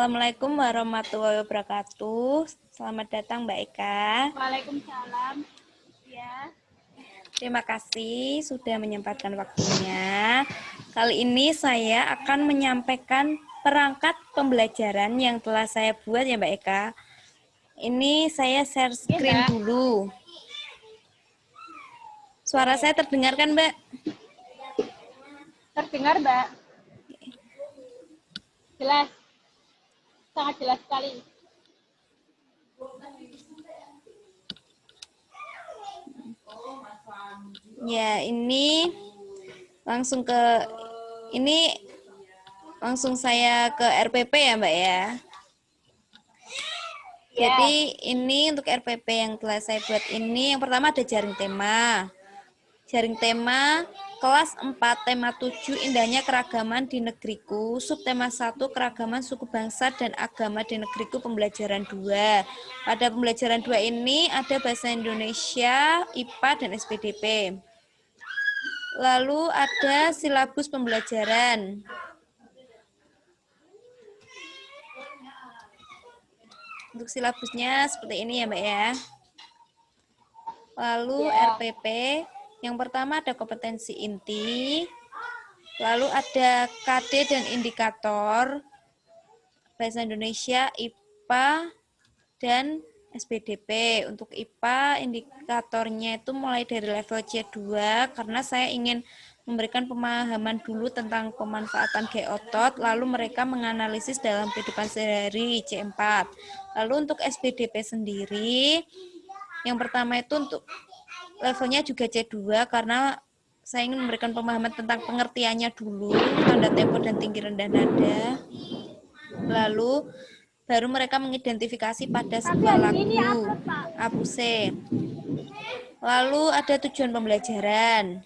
Assalamualaikum warahmatullahi wabarakatuh. Selamat datang Mbak Eka. Waalaikumsalam. Ya. Terima kasih sudah menyempatkan waktunya. Kali ini saya akan menyampaikan perangkat pembelajaran yang telah saya buat ya Mbak Eka. Ini saya share screen dulu. Suara saya terdengar kan Mbak? Terdengar Mbak. Jelas. Sangat jelas sekali. Ya, ini langsung saya ke RPP ya Mbak ya. Jadi ini untuk RPP yang telah saya buat ini, yang pertama ada jaring tema. Jaring tema kelas 4, tema 7, indahnya keragaman di negeriku. Subtema 1, keragaman suku bangsa dan agama di negeriku, pembelajaran 2. Pada pembelajaran 2 ini ada bahasa Indonesia, IPA, dan SPDP. Lalu ada silabus pembelajaran. Untuk silabusnya seperti ini ya Mbak ya. Lalu RPP, yang pertama ada kompetensi inti, lalu ada KD dan indikator, bahasa Indonesia, IPA, dan SPDP. Untuk IPA, indikatornya itu mulai dari level C2, karena saya ingin memberikan pemahaman dulu tentang pemanfaatan gaya otot, lalu mereka menganalisis dalam kehidupan sehari C4. Lalu untuk SPDP sendiri, yang pertama itu untuk levelnya juga C2, karena saya ingin memberikan pemahaman tentang pengertiannya dulu, tanda tempo dan tinggi rendah nada. Lalu baru mereka mengidentifikasi pada sebuah lagu apuse. Lalu ada tujuan pembelajaran.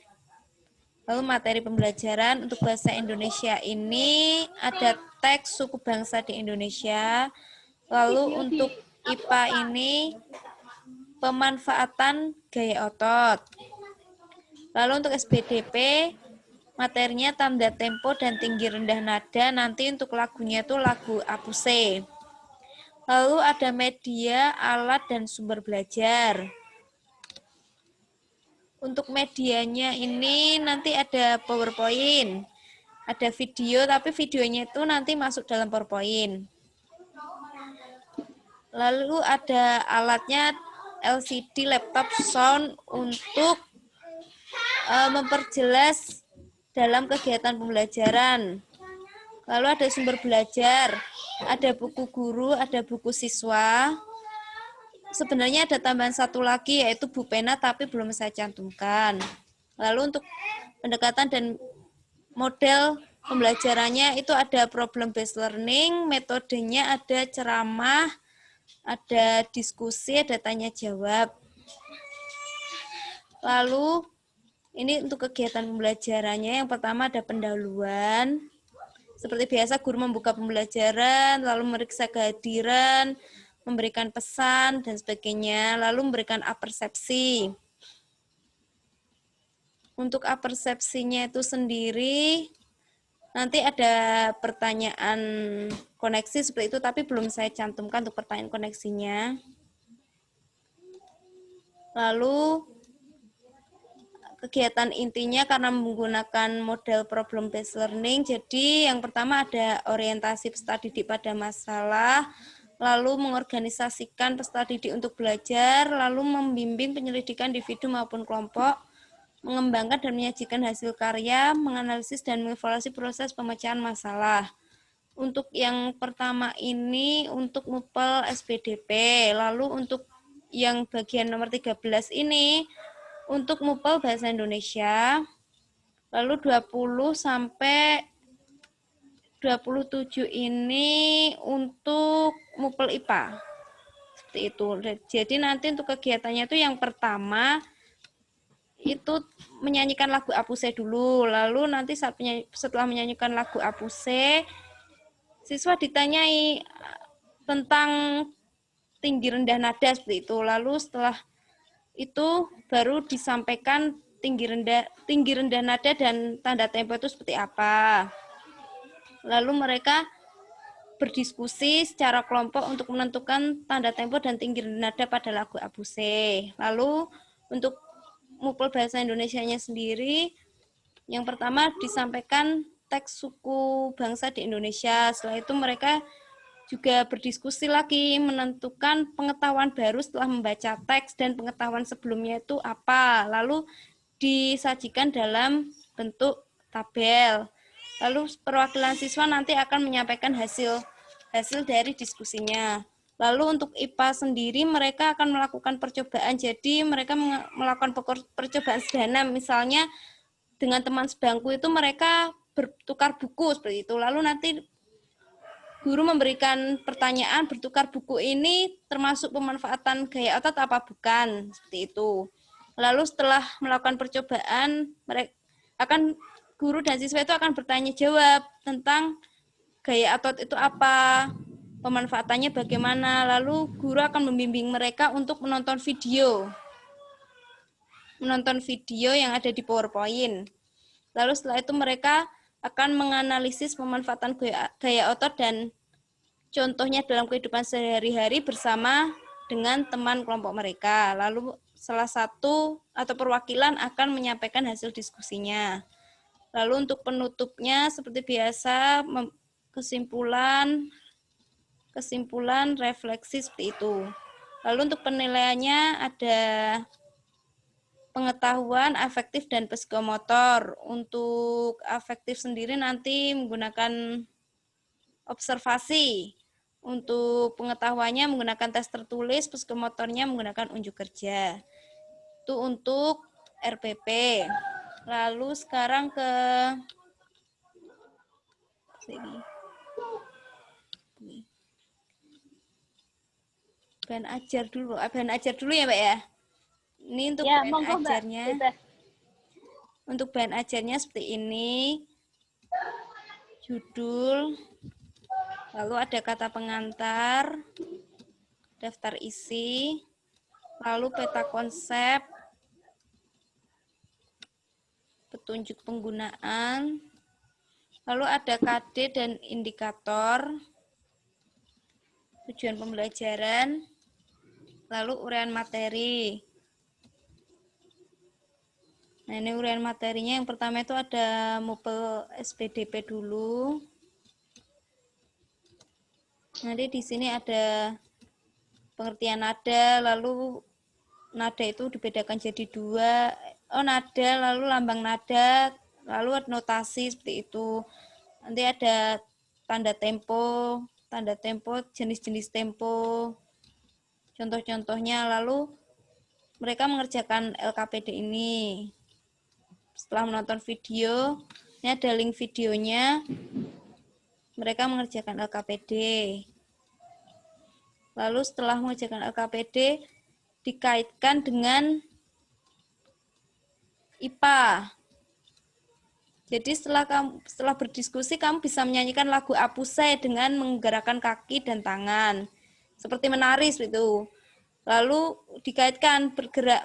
Lalu materi pembelajaran untuk bahasa Indonesia ini ada teks suku bangsa di Indonesia. Lalu untuk IPA ini pemanfaatan gaya otot. Lalu untuk SPDP materinya tanda tempo dan tinggi rendah nada. Nanti untuk lagunya itu lagu apuse. Lalu ada media, alat, dan sumber belajar. Untuk medianya ini nanti ada PowerPoint, ada video, tapi videonya itu nanti masuk dalam PowerPoint. Lalu ada alatnya LCD, laptop, sound untuk memperjelas dalam kegiatan pembelajaran. Lalu ada sumber belajar, ada buku guru, ada buku siswa. Sebenarnya ada tambahan satu lagi yaitu Bu Pena, tapi belum saya cantumkan. Lalu untuk pendekatan dan model pembelajarannya itu ada problem based learning, metodenya ada ceramah, ada diskusi, ada tanya jawab. Lalu ini untuk kegiatan pembelajarannya, yang pertama ada pendahuluan. Seperti biasa guru membuka pembelajaran, lalu memeriksa kehadiran, memberikan pesan, dan sebagainya, lalu memberikan apersepsi. Untuk apersepsinya itu sendiri, nanti ada pertanyaan koneksi seperti itu, tapi belum saya cantumkan untuk pertanyaan koneksinya. Lalu, kegiatan intinya karena menggunakan model problem based learning, jadi yang pertama ada orientasi peserta didik pada masalah, lalu mengorganisasikan peserta didik untuk belajar, lalu membimbing penyelidikan individu maupun kelompok, mengembangkan dan menyajikan hasil karya, menganalisis dan mengevaluasi proses pemecahan masalah. Untuk yang pertama ini untuk MUPEL SPDP, lalu untuk yang bagian nomor 13 ini untuk MUPEL Bahasa Indonesia, lalu 20 sampai 27 ini untuk MUPEL IPA. Seperti itu. Jadi nanti untuk kegiatannya itu yang pertama itu menyanyikan lagu apuse dulu, lalu nanti setelah menyanyikan lagu apuse, siswa ditanyai tentang tinggi rendah nada seperti itu. Lalu setelah itu baru disampaikan tinggi rendah nada dan tanda tempo itu seperti apa. Lalu mereka berdiskusi secara kelompok untuk menentukan tanda tempo dan tinggi nada pada lagu Abuse. Lalu untuk Mupel Bahasa Indonesianya sendiri, yang pertama disampaikan teks suku bangsa di Indonesia. Setelah itu mereka juga berdiskusi lagi menentukan pengetahuan baru setelah membaca teks dan pengetahuan sebelumnya itu apa. Lalu disajikan dalam bentuk tabel. Lalu perwakilan siswa nanti akan menyampaikan hasil dari diskusinya. Lalu untuk IPA sendiri mereka akan melakukan percobaan. Jadi mereka melakukan percobaan sederhana, misalnya dengan teman sebangku itu mereka bertukar buku seperti itu. Lalu nanti guru memberikan pertanyaan, bertukar buku ini termasuk pemanfaatan gaya otot apa bukan, seperti itu. Lalu setelah melakukan percobaan, mereka akan guru dan siswa itu akan bertanya jawab tentang gaya otot itu apa, pemanfaatannya bagaimana. Lalu guru akan membimbing mereka untuk menonton video yang ada di PowerPoint. Lalu setelah itu mereka akan menganalisis pemanfaatan gaya otot dan contohnya dalam kehidupan sehari-hari bersama dengan teman kelompok mereka. Lalu salah satu atau perwakilan akan menyampaikan hasil diskusinya. Lalu untuk penutupnya seperti biasa kesimpulan refleksi seperti itu. Lalu untuk penilaiannya ada pengetahuan afektif dan psikomotor. Untuk afektif sendiri nanti menggunakan observasi. Untuk pengetahuannya menggunakan tes tertulis, psikomotornya menggunakan unjuk kerja. Itu untuk RPP. Lalu sekarang ke sini. Bahan ajar dulu ya, Mbak ya. Ini untuk Ya, bahan monggo, Mbak. ajarnya. Bebas. Untuk bahan ajarnya seperti ini. Judul, lalu ada kata pengantar, daftar isi, lalu peta konsep, petunjuk penggunaan, lalu ada KD dan indikator, tujuan pembelajaran, lalu uraian materi. Nah, ini uraian materinya. Yang pertama itu ada Mupel SPDP dulu. Nanti di sini ada pengertian nada, lalu nada itu dibedakan jadi dua. Nada, lalu lambang nada, lalu notasi seperti itu. Nanti ada tanda tempo, jenis-jenis tempo, contoh-contohnya. Lalu mereka mengerjakan LKPD ini. Setelah menonton video, ini ada link videonya. Mereka mengerjakan LKPD. Lalu setelah mengerjakan LKPD, dikaitkan dengan IPA. Jadi setelah berdiskusi, kamu bisa menyanyikan lagu Apusai dengan menggerakkan kaki dan tangan. Seperti menari itu. Lalu dikaitkan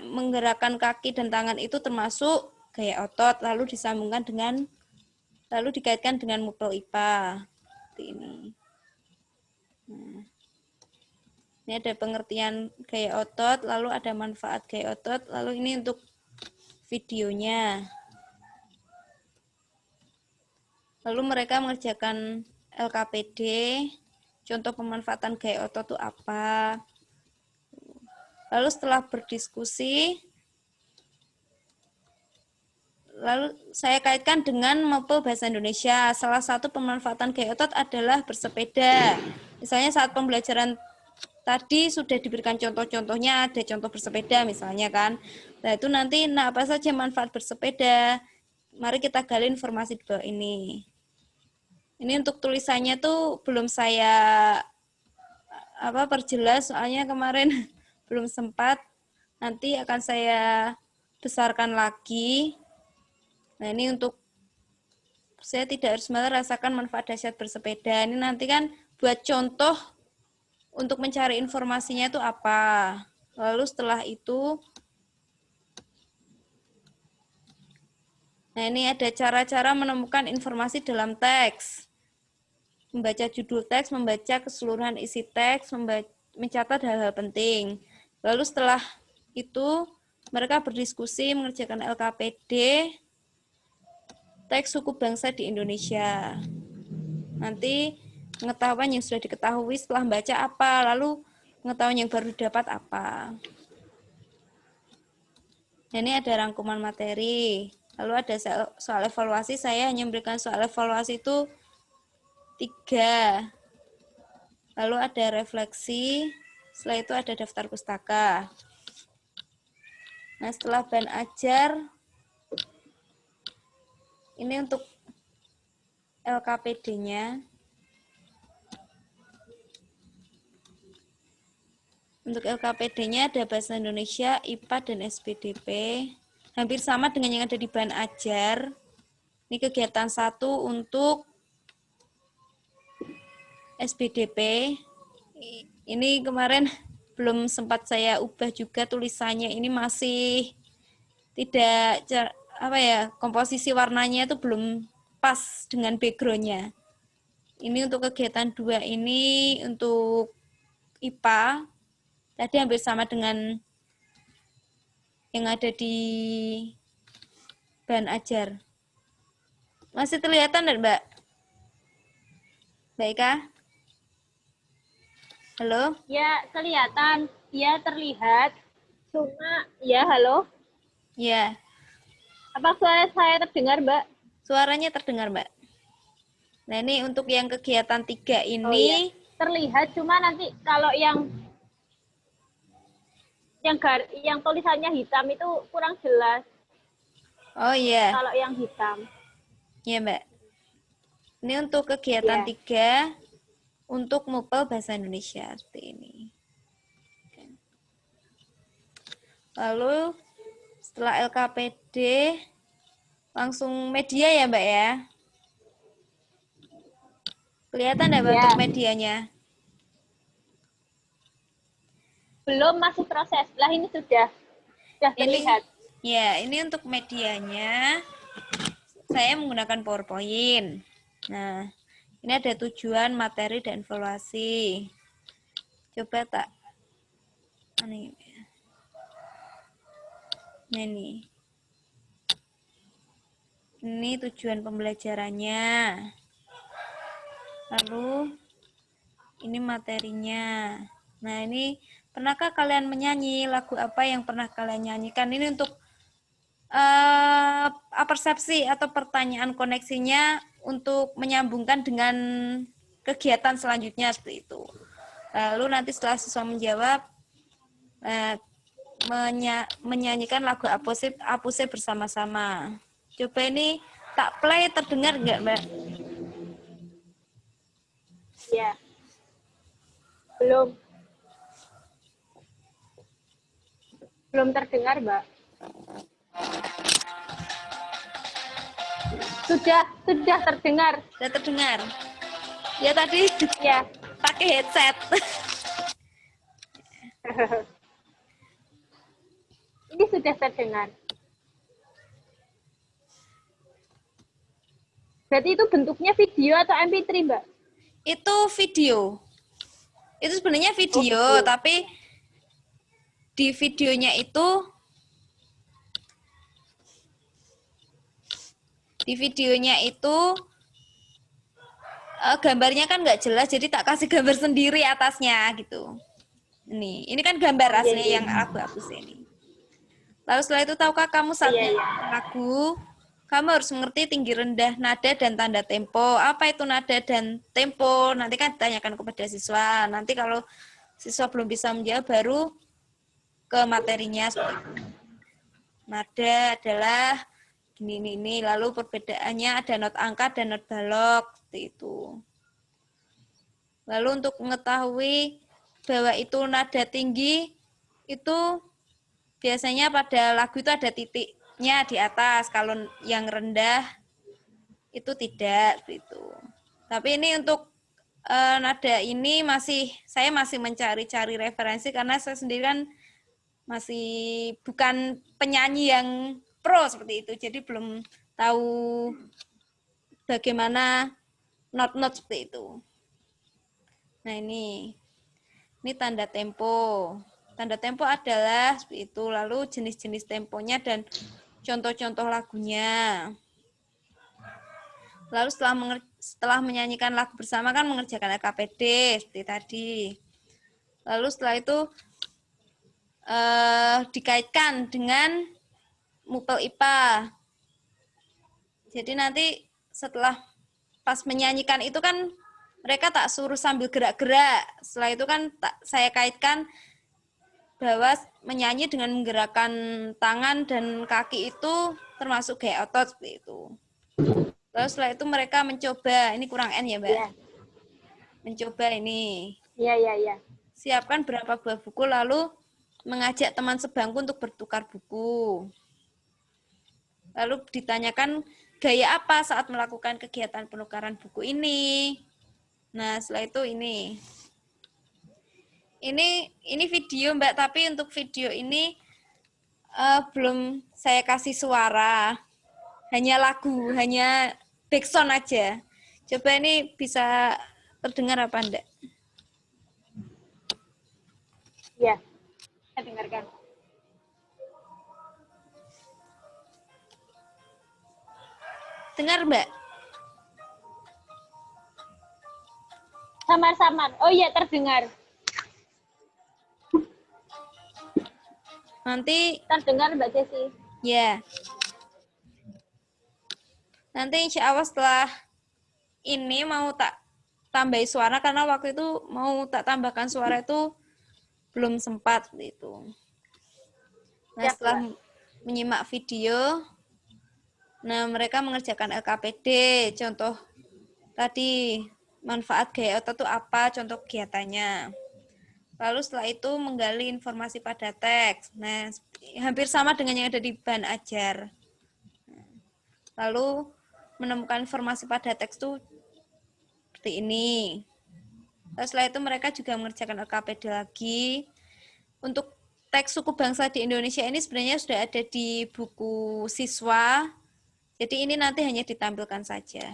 menggerakkan kaki dan tangan itu termasuk gaya otot, lalu dikaitkan dengan Mupel IPA. Seperti ini. Nah, ini ada pengertian gaya otot, lalu ada manfaat gaya otot, lalu ini untuk videonya. Lalu mereka mengerjakan LKPD, contoh pemanfaatan gaya otot itu apa. Lalu setelah berdiskusi, lalu saya kaitkan dengan Mupel Bahasa Indonesia. Salah satu pemanfaatan gaya otot adalah bersepeda. Misalnya saat pembelajaran tadi sudah diberikan contoh-contohnya, ada contoh bersepeda misalnya kan. Nah itu nanti, apa saja manfaat bersepeda? Mari kita gali informasi di bawah ini. Ini untuk tulisannya tuh belum saya perjelas, soalnya kemarin belum sempat. Nanti akan saya besarkan lagi. Nah ini untuk saya tidak harus merasakan manfaat dahsyat bersepeda. Ini nanti kan buat contoh untuk mencari informasinya itu apa. Lalu setelah itu, nah ini ada cara-cara menemukan informasi dalam teks. membaca judul teks, membaca keseluruhan isi teks, mencatat hal-hal penting. Lalu setelah itu mereka berdiskusi mengerjakan LKPD teks suku bangsa di Indonesia. Nanti pengetahuan yang sudah diketahui setelah membaca apa, lalu pengetahuan yang baru didapat apa. Nah, ini ada rangkuman materi. Lalu ada soal evaluasi, saya hanya memberikan soal evaluasi itu 3. Lalu ada refleksi, setelah itu ada daftar pustaka. Nah, setelah bahan ajar, ini untuk LKPD-nya. Untuk LKPD-nya ada Bahasa Indonesia, IPA, dan SPDP. Hampir sama dengan yang ada di bahan ajar. Ini kegiatan 1 untuk SPDP. Ini kemarin belum sempat saya ubah juga tulisannya. Ini masih tidak komposisi warnanya itu belum pas dengan backgroundnya. Ini untuk kegiatan 2 ini untuk IPA. Tadi hampir sama dengan yang ada di bahan ajar. Masih terlihatan enggak, Mbak? Mbak Ika? Halo? Ya, kelihatan. Ya, terlihat. Cuma, ya, halo. Ya. Apa suara saya terdengar, Mbak? Suaranya terdengar, Mbak. Nah, ini untuk yang kegiatan 3 ini. Oh, ya. Terlihat, cuma nanti kalau yang tulisannya hitam itu kurang jelas. Oh, iya. Kalau yang hitam. Iya, Mbak. Ini untuk kegiatan 3 untuk MUPEL Bahasa Indonesia seperti ini. Lalu setelah LKPD langsung media ya, Mbak ya? Kelihatan enggak, Mbak, untuk medianya? Belum, masih proses. Lah ini sudah terlihat. Ini untuk medianya saya menggunakan PowerPoint. Nah, ini ada tujuan, materi, dan evaluasi. Coba tak. Nah, ini. Ini tujuan pembelajarannya. Lalu, ini materinya. Nah, ini pernahkah kalian menyanyi? Lagu apa yang pernah kalian nyanyikan? Ini untuk persepsi atau pertanyaan koneksinya untuk menyambungkan dengan kegiatan selanjutnya seperti itu. Lalu nanti setelah siswa menjawab, menyanyikan lagu Apuse bersama-sama. Coba ini tak play, terdengar nggak, Mbak? Ya. Belum terdengar, Mbak. Sudah terdengar. Sudah terdengar. Ya tadi Ya. pakai headset. Ini sudah terdengar. Berarti itu bentuknya video atau MP3, Mbak? Itu video. Itu sebenarnya video, tapi di videonya itu gambarnya kan nggak jelas, jadi tak kasih gambar sendiri atasnya gitu. Ini kan gambar asli yang aku hapus ini. Lalu setelah itu, tahukah kamu saat lagu, kamu harus mengerti tinggi rendah, nada, dan tanda tempo. Apa itu nada dan tempo? Nanti kan ditanyakan kepada siswa. Nanti kalau siswa belum bisa menjawab, baru ke materinya. Nada adalah ini. Lalu perbedaannya ada not angka dan not balok. Seperti itu. Lalu untuk mengetahui bahwa itu nada tinggi, itu biasanya pada lagu itu ada titiknya di atas. Kalau yang rendah itu tidak, gitu. Tapi ini untuk nada ini saya masih mencari-cari referensi karena saya sendiri kan masih bukan penyanyi yang pro seperti itu. Jadi belum tahu bagaimana not seperti itu. Nah, ini tanda tempo. Tanda tempo adalah seperti itu, lalu jenis-jenis temponya dan contoh-contoh lagunya. Lalu setelah menyanyikan lagu bersama kan mengerjakan LKPD seperti tadi. Lalu setelah itu dikaitkan dengan MUPEL IPA. Jadi nanti setelah pas menyanyikan itu kan mereka tak suruh sambil gerak-gerak. Setelah itu kan saya kaitkan bahwa menyanyi dengan menggerakkan tangan dan kaki itu termasuk gaya otot seperti itu. Lalu setelah itu mereka mencoba, ini kurang N ya Mbak? Ya. Mencoba ini. Iya. Siapkan berapa buah buku lalu mengajak teman sebangku untuk bertukar buku. Lalu ditanyakan gaya apa saat melakukan kegiatan penukaran buku ini. Nah, setelah itu ini video Mbak, tapi untuk video ini belum saya kasih suara. Hanya lagu, hanya backsound aja. Coba ini bisa terdengar apa enggak? Ya, saya dengarkan. Dengar Mbak? Samar-samar. Oh iya, terdengar. Nanti Terdengar Mbak Ceci. ya. Nanti insya Allah setelah ini mau tak tambahi suara karena waktu itu mau tak tambahkan suara itu belum sempat gitu. Nah, Siap, setelah Mbak. menyimak video, nah mereka mengerjakan LKPD, contoh tadi manfaat gaya otot itu apa, contoh kegiatannya. Lalu setelah itu menggali informasi pada teks. Nah, hampir sama dengan yang ada di bahan ajar. Lalu menemukan informasi pada teks itu seperti ini. Lalu setelah itu mereka juga mengerjakan LKPD lagi. Untuk teks suku bangsa di Indonesia ini sebenarnya sudah ada di buku siswa. Jadi ini nanti hanya ditampilkan saja.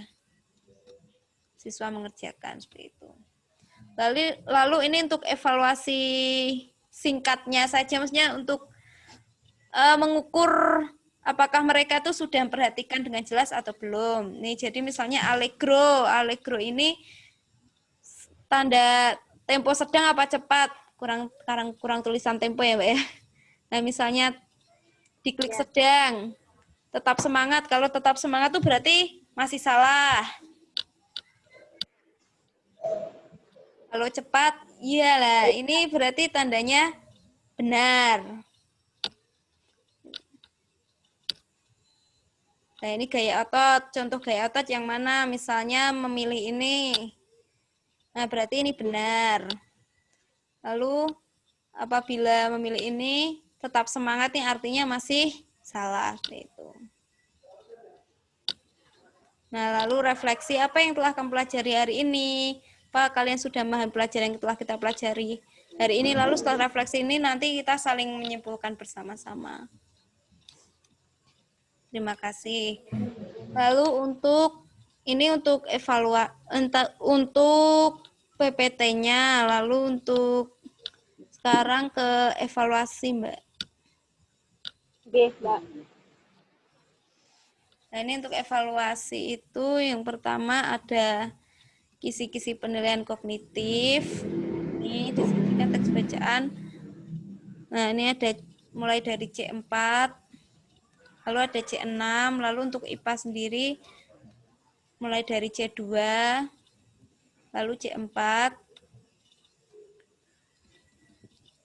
Siswa mengerjakan seperti itu. Lalu ini untuk evaluasi singkatnya saja, maksudnya untuk mengukur apakah mereka itu sudah memperhatikan dengan jelas atau belum. Nih, jadi misalnya Allegro ini tanda tempo sedang apa cepat? Kurang tulisan tempo ya, Mbak ya. Nah, misalnya diklik Ya. sedang, tetap semangat. Kalau tetap semangat tuh berarti masih salah. Kalau cepat, iyalah. Ini berarti tandanya benar. Nah, ini gaya otot. Contoh gaya otot yang mana? Misalnya memilih ini. Nah, berarti ini benar. Lalu, apabila memilih ini, tetap semangat nih artinya masih salah. Itu. Nah, lalu refleksi apa yang telah kamu pelajari hari ini? Apa kalian sudah memahami pelajaran yang telah kita pelajari hari ini? Lalu setelah refleksi ini nanti kita saling menyimpulkan bersama-sama. Terima kasih. Lalu untuk untuk PPT-nya, lalu untuk sekarang ke evaluasi, Mbak. Oke, Mbak. Nah, ini untuk evaluasi itu yang pertama ada kisi-kisi penilaian kognitif. Ini disebutkan teks bacaan. Nah, ini ada mulai dari C4, lalu ada C6, lalu untuk IPA sendiri mulai dari C2, lalu C4.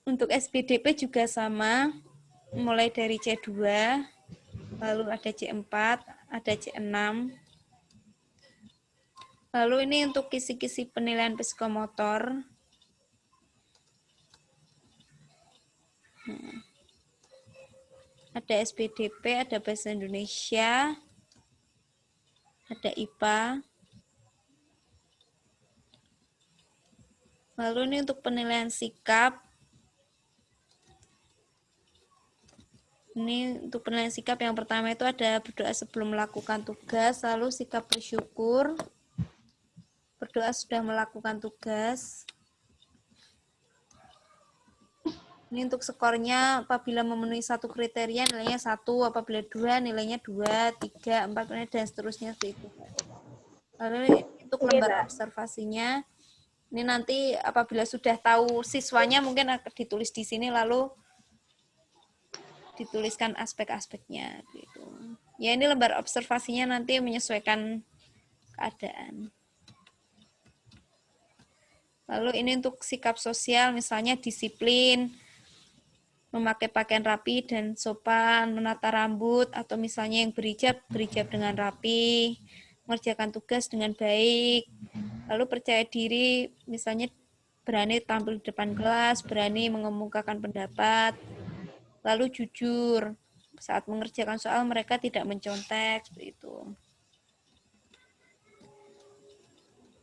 Untuk SPDP juga sama, mulai dari C2, lalu ada C4, ada C6. Lalu ini untuk kisi-kisi penilaian psikomotor. Ada SPDP, ada Bahasa Indonesia, ada IPA. Lalu ini untuk penilaian sikap. Ini untuk penilaian sikap yang pertama itu ada berdoa sebelum melakukan tugas, lalu sikap bersyukur. berdoa sudah melakukan tugas. Ini untuk skornya apabila memenuhi satu kriteria nilainya 1, apabila 2 nilainya 2, 3, 4, dan seterusnya seperti itu. Lalu untuk lembar observasinya, ini nanti apabila sudah tahu siswanya mungkin akan ditulis di sini lalu dituliskan aspek-aspeknya gitu. Ya ini lembar observasinya nanti menyesuaikan keadaan. Lalu ini untuk sikap sosial misalnya disiplin, memakai pakaian rapi dan sopan, menata rambut, atau misalnya yang berhijab dengan rapi, mengerjakan tugas dengan baik, lalu percaya diri, misalnya berani tampil di depan kelas, berani mengemukakan pendapat, lalu jujur, saat mengerjakan soal mereka tidak mencontek, seperti itu.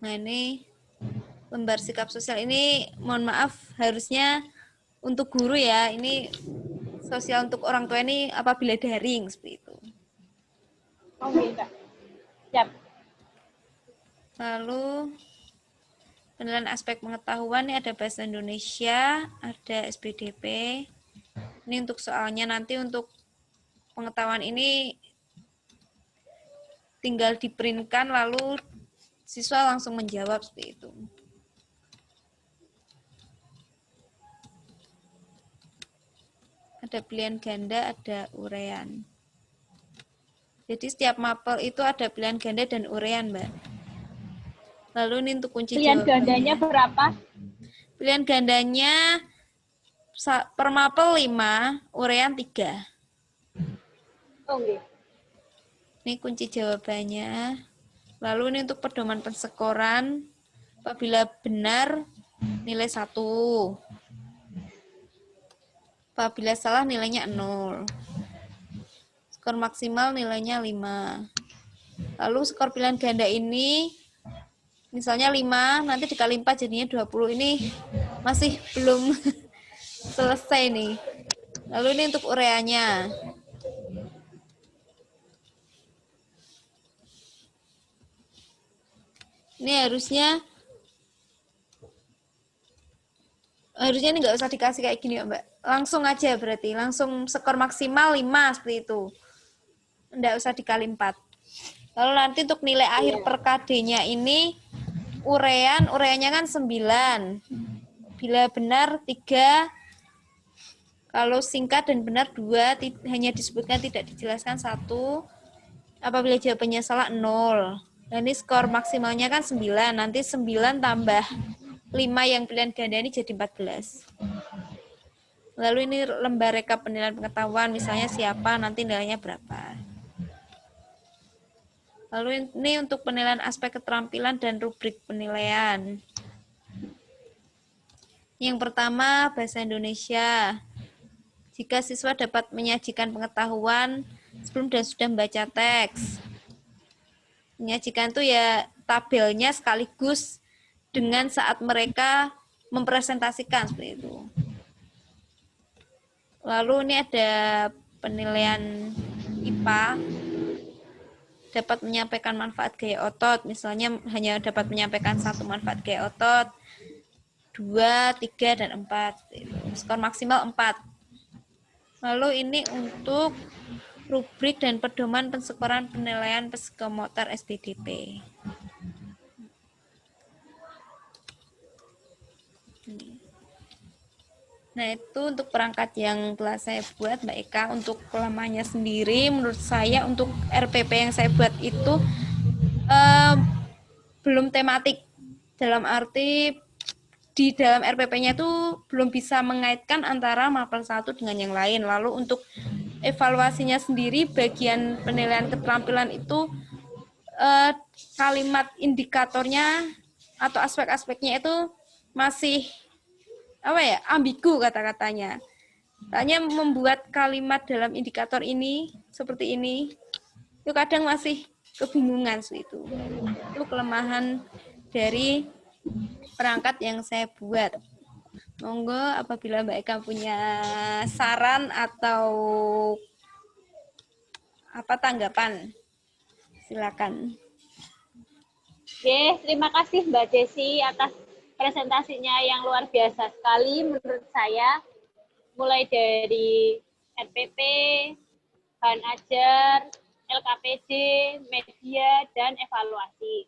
Nah ini lembar sikap sosial ini, mohon maaf, harusnya untuk guru ya, ini sosial untuk orang tua ini apabila daring seperti itu. Oke, Kak. Siap. Lalu penilaian aspek pengetahuan ini ada bahasa Indonesia, ada SPDP. Ini untuk soalnya nanti untuk pengetahuan ini tinggal diprintkan lalu siswa langsung menjawab seperti itu. Ada pilihan ganda, ada urean. Jadi setiap mapel itu ada pilihan ganda dan urean, Mbak. Lalu ini untuk kunci Pilihan jawabannya. gandanya berapa? Pilihan gandanya per mapel 5, urean 3. Oke. Ini kunci jawabannya. Lalu ini untuk pedoman penskoran. Apabila benar, nilai 1. Apabila salah, nilainya 0. Skor maksimal nilainya 5. Lalu skor pilihan ganda ini, misalnya 5, nanti dikali 4 jadinya 20. Ini masih belum selesai nih. Lalu ini untuk ureanya. Ini harusnya ini nggak usah dikasih kayak gini, Mbak. Langsung aja berarti, langsung skor maksimal 5 seperti itu. Nggak usah dikali 4. Lalu nanti untuk nilai akhir per KD-nya ini, ureannya kan 9. Bila benar 3, kalau singkat dan benar 2, hanya disebutkan tidak dijelaskan 1. Apabila jawabannya salah 0. Dan ini skor maksimalnya kan 9, nanti 9 tambah 5 yang pilihan ganda ini jadi 14. Lalu ini lembar rekap penilaian pengetahuan, misalnya siapa, nanti nilainya berapa. Lalu ini untuk penilaian aspek keterampilan dan rubrik penilaian. Yang pertama, bahasa Indonesia. Jika siswa dapat menyajikan pengetahuan sebelum dan sudah membaca teks. Menyajikan itu ya tabelnya sekaligus dengan saat mereka mempresentasikan seperti itu. Lalu ini ada penilaian IPA, dapat menyampaikan manfaat gaya otot, misalnya hanya dapat menyampaikan 1 manfaat gaya otot, 2, 3, dan 4. Skor maksimal 4. Lalu ini untuk rubrik dan pedoman penskoran penilaian psikomotor SPDP. Nah, itu untuk perangkat yang telah saya buat, Mbak Eka. Untuk kelemahannya sendiri, menurut saya untuk RPP yang saya buat itu belum tematik. Dalam arti, di dalam RPP-nya itu belum bisa mengaitkan antara mapel 1 dengan yang lain. Lalu untuk evaluasinya sendiri, bagian penilaian keterampilan itu kalimat indikatornya atau aspek-aspeknya itu masih ambigu kata-katanya. Hanya membuat kalimat dalam indikator ini seperti ini, itu kadang masih kebingungan itu. Itu kelemahan dari perangkat yang saya buat. Monggo apabila Mbak Eka punya saran atau tanggapan, silakan. Oke, terima kasih Mbak Desi atas presentasinya yang luar biasa sekali menurut saya. Mulai dari RPP, bahan ajar, LKPD, media, dan evaluasi.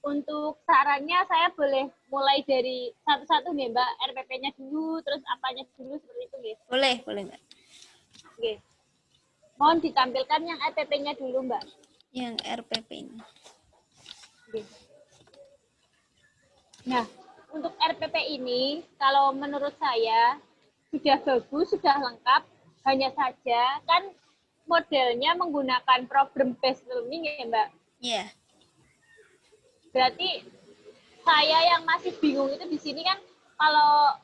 Untuk sarannya saya boleh mulai dari satu-satu nih Mbak, RPP-nya dulu, terus apanya dulu seperti itu nih. Boleh Mbak. Oke. Mohon ditampilkan yang RPP-nya dulu Mbak. Yang RPP ini. Oke. Nah, untuk RPP ini, kalau menurut saya, sudah bagus, sudah lengkap, hanya saja kan modelnya menggunakan problem based learning ya Mbak. Iya. Berarti saya yang masih bingung itu di sini kan kalau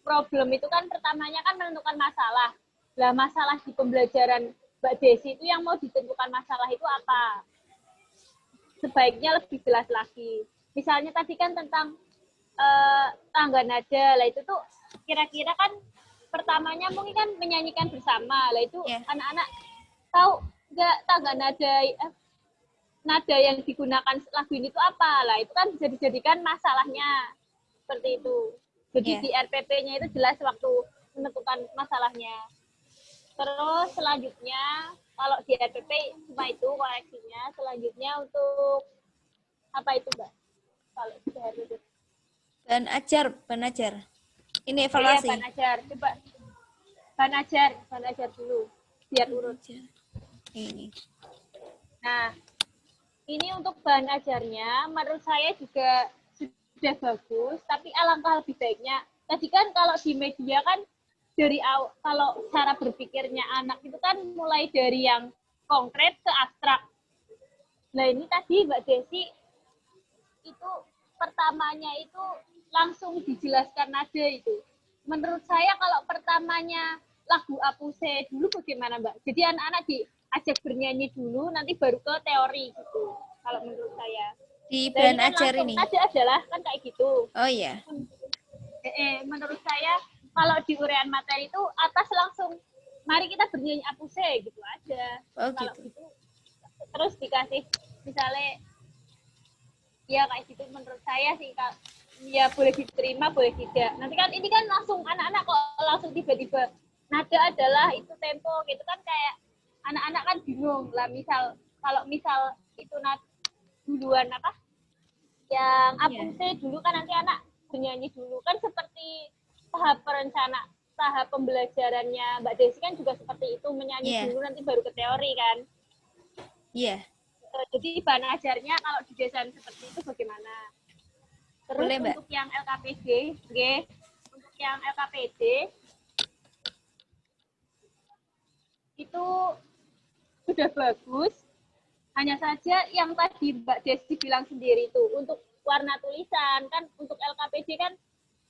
problem itu kan pertamanya kan menentukan masalah. Lah masalah di pembelajaran Mbak Desi itu yang mau ditentukan masalah itu apa? Sebaiknya lebih jelas lagi. Misalnya tadi kan tentang tangga nada, lah itu tuh kira-kira kan pertamanya mungkin kan menyanyikan bersama, lah itu anak-anak tahu nggak tangga nada yang digunakan lagu ini tuh apa, lah itu kan bisa dijadikan masalahnya seperti itu. Jadi di RPP-nya itu jelas waktu menentukan masalahnya. Terus selanjutnya kalau di RPP cuma itu koreksinya, selanjutnya untuk apa itu Mbak? Kalau di RPP Bahan ajar. Ini iya, evaluasi. bahan ajar. Coba bahan ajar dulu biar urut. Ini. Nah, ini untuk bahan ajarnya menurut saya juga sudah bagus, tapi alangkah lebih baiknya. Tadi kan kalau di media kan dari awal, kalau cara berpikirnya anak itu kan mulai dari yang konkret ke abstrak. Nah, ini tadi Mbak Desi itu pertamanya itu langsung dijelaskan nada itu. Menurut saya kalau pertamanya lagu Apuse dulu bagaimana Mbak? Jadi anak-anak diajak bernyanyi dulu, nanti baru ke teori gitu. Kalau menurut saya. Di Dan bahan ini kan ajar langsung ini. nada adalah kan kayak gitu. Oh iya. Menurut saya kalau di uraian materi itu atas langsung mari kita bernyanyi Apuse gitu aja. Oh Kalau gitu. gitu terus dikasih misalnya ya kayak gitu menurut saya sih Kak. Ya boleh diterima boleh tidak, nanti kan ini kan langsung anak-anak kok langsung tiba-tiba nada adalah itu tempo gitu kan kayak anak-anak kan bingung lah. Misal kalau misal itu duluan apa yang Apuse dulu kan nanti anak bernyanyi dulu kan seperti tahap pembelajarannya Mbak Desi kan juga seperti itu, menyanyi dulu nanti baru ke teori kan. Iya. Jadi bahan ajarnya kalau didesain seperti itu bagaimana? Terus boleh, untuk yang LKPD, untuk yang LKPD itu sudah bagus. Hanya saja yang tadi Mbak Desi bilang sendiri itu untuk warna tulisan kan untuk LKPD kan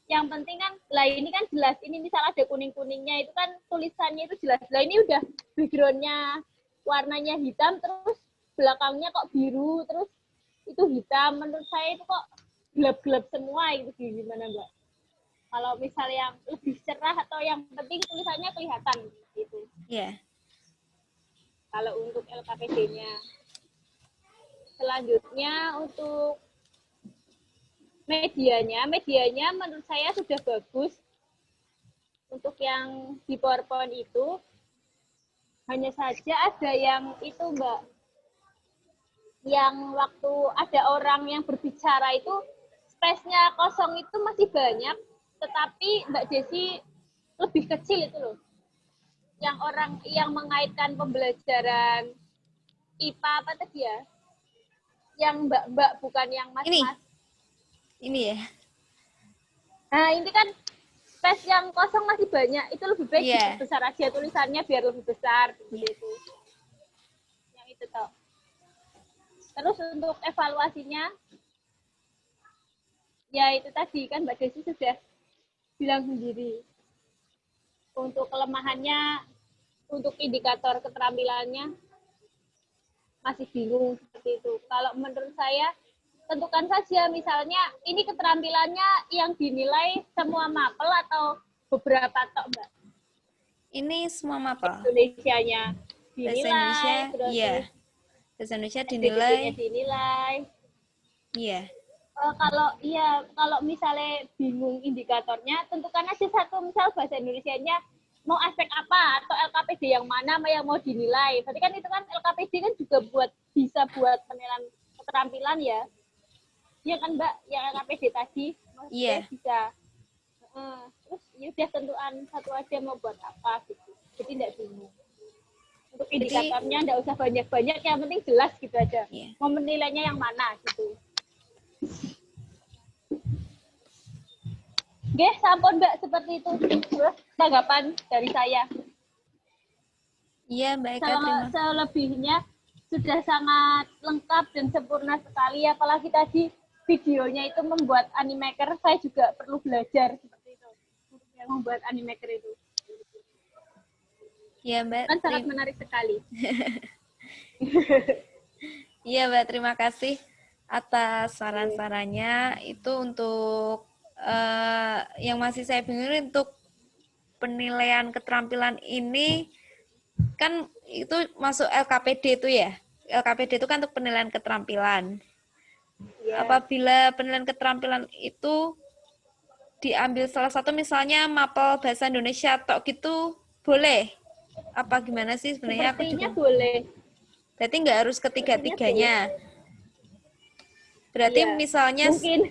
yang penting kan lah ini kan jelas ini misal ada kuning-kuningnya itu kan tulisannya itu jelas. Lah ini udah backgroundnya warnanya hitam terus belakangnya kok biru terus itu hitam, menurut saya itu kok gelap-gelap semua itu gimana Mbak? Kalau misal yang lebih cerah atau yang penting tulisannya kelihatan gitu. Iya. Kalau untuk LKPD-nya. Selanjutnya untuk medianya menurut saya sudah bagus. Untuk yang di PowerPoint itu hanya saja ada yang itu Mbak, yang waktu ada orang yang berbicara itu space-nya kosong itu masih banyak, tetapi Mbak Desi lebih kecil itu loh. Yang orang yang mengaitkan pembelajaran IPA apa tadi ya? Yang mbak-mbak bukan yang mas-mas. Ini ya. Nah ini kan space yang kosong masih banyak, itu lebih baik besar aja tulisannya biar lebih besar seperti itu. Yang itu toh. Terus untuk evaluasinya, ya itu tadi kan Mbak Desi sudah bilang sendiri. Untuk kelemahannya, untuk indikator keterampilannya masih bingung seperti itu. Kalau menurut saya tentukan saja misalnya ini keterampilannya yang dinilai semua mapel atau beberapa tok Mbak. Ini semua mapel. Indonesianya dinilai, Indonesia, terus iya. Bahasa Indonesia dinilai. dinilai. Iya. Kalau misalnya bingung indikatornya, tentukan aja satu, misal bahasa Indonesianya mau aspek apa atau LKPD yang mana yang mau dinilai. Berarti kan itu kan LKPD kan juga bisa buat penilaian keterampilan ya. Iya kan Mbak, yang LKPD tadi maksudnya bisa. Terus ya udah tentuan satu aja mau buat apa gitu. Jadi tidak bingung. Untuk indikatornya tidak usah banyak-banyak, yang penting jelas gitu aja. Mau menilainya yang mana gitu. Oke, sampun Mbak, seperti itu tanggapan dari saya. Iya, Mbak Eka, terima kasih. Selebihnya sudah sangat lengkap dan sempurna sekali, apalagi tadi videonya itu membuat animaker, saya juga perlu belajar seperti itu. Yang membuat animaker itu. Iya, Mbak. Kan sangat menarik sekali. Iya, Mbak, terima kasih atas saran-sarannya. Itu untuk yang masih saya bingung untuk penilaian keterampilan ini kan itu masuk LKPD itu ya. LKPD itu kan untuk penilaian keterampilan. Yeah. Apabila penilaian keterampilan itu diambil salah satu misalnya mapel bahasa Indonesia atau gitu boleh? Apa gimana sih sebenarnya? Sepertinya boleh. Berarti nggak harus ketiga-tiganya. Berarti misalnya mungkin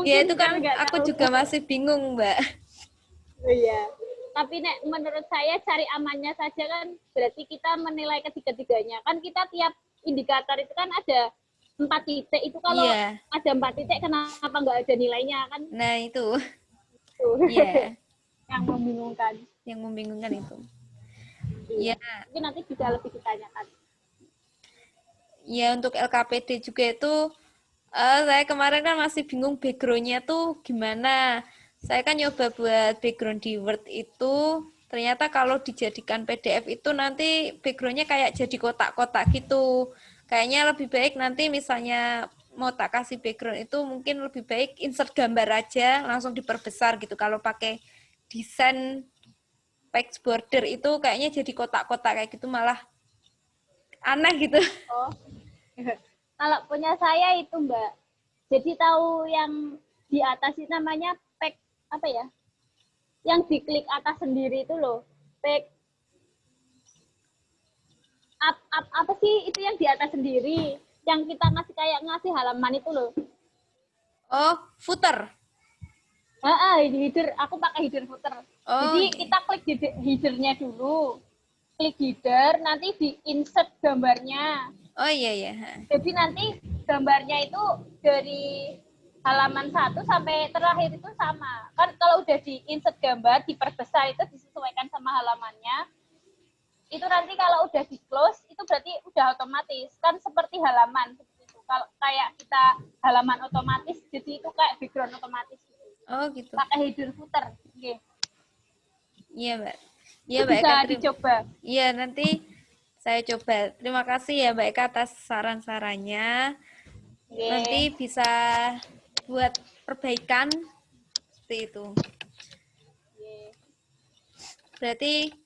ya itu kan aku juga masih bingung, Mbak. Iya. Tapi menurut saya cari amannya saja kan berarti kita menilai ketiga-tiganya. Kan kita tiap indikator itu kan ada 4 titik. Itu kalau ada 4 titik kenapa nggak ada nilainya kan? Nah itu. Iya. Yang membingungkan. Yang membingungkan itu. Iya. Mungkin nanti bisa lebih ditanyakan. Ya untuk LKPD juga itu saya kemarin kan masih bingung background-nya tuh gimana. Saya kan nyoba buat background di Word itu, ternyata kalau dijadikan PDF itu nanti background-nya kayak jadi kotak-kotak gitu. Kayaknya lebih baik nanti misalnya mau tak kasih background itu mungkin lebih baik insert gambar aja, langsung diperbesar gitu. Kalau pakai desain text border itu kayaknya jadi kotak-kotak kayak gitu malah aneh gitu. Oh. Kalau punya saya itu Mbak, jadi tahu yang di atas itu namanya pack apa ya? Yang diklik atas sendiri itu loh, pack apa sih itu yang di atas sendiri? Yang kita ngasih halaman itu loh. Oh, footer. Header. Aku pakai header footer. Oh, jadi kita klik headernya dulu. Klik header, nanti di insert gambarnya. Oh iya. Jadi nanti gambarnya itu dari halaman 1 sampai terakhir itu sama. Kan kalau udah di insert gambar, diperbesar itu disesuaikan sama halamannya. Itu nanti kalau udah di close, itu berarti udah otomatis. Kan seperti halaman. Seperti itu. Kalau kayak kita halaman otomatis, jadi itu kayak background otomatis. Oh gitu. Pakai header footer. Okay. Iya, Mbak. Iya, Mbak Eka. Bisa dicoba. Iya, nanti saya coba. Terima kasih ya Mbak Eka atas saran-sarannya. Nanti bisa buat perbaikan seperti itu. Berarti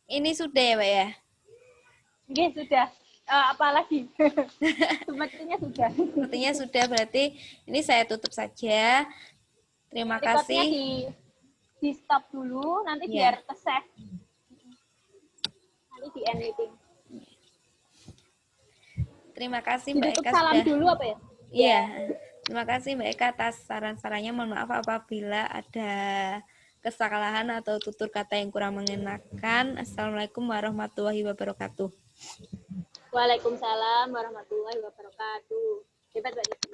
ini sudah ya Mbak ya? Oke, sudah. Apalagi? Sepertinya sudah. Sepertinya sudah, berarti ini saya tutup saja. Terima kasih. Di stop dulu, nanti biar ke-save. Nanti di end meeting. Terima kasih Mbak Eka salam sudah. Dulu apa ya? Iya. Terima kasih Mbak Eka atas saran-sarannya. Mohon maaf apabila ada kesalahan atau tutur kata yang kurang mengenakan. Assalamualaikum warahmatullahi wabarakatuh. Waalaikumsalam warahmatullahi wabarakatuh. Hebat Mbak Desi.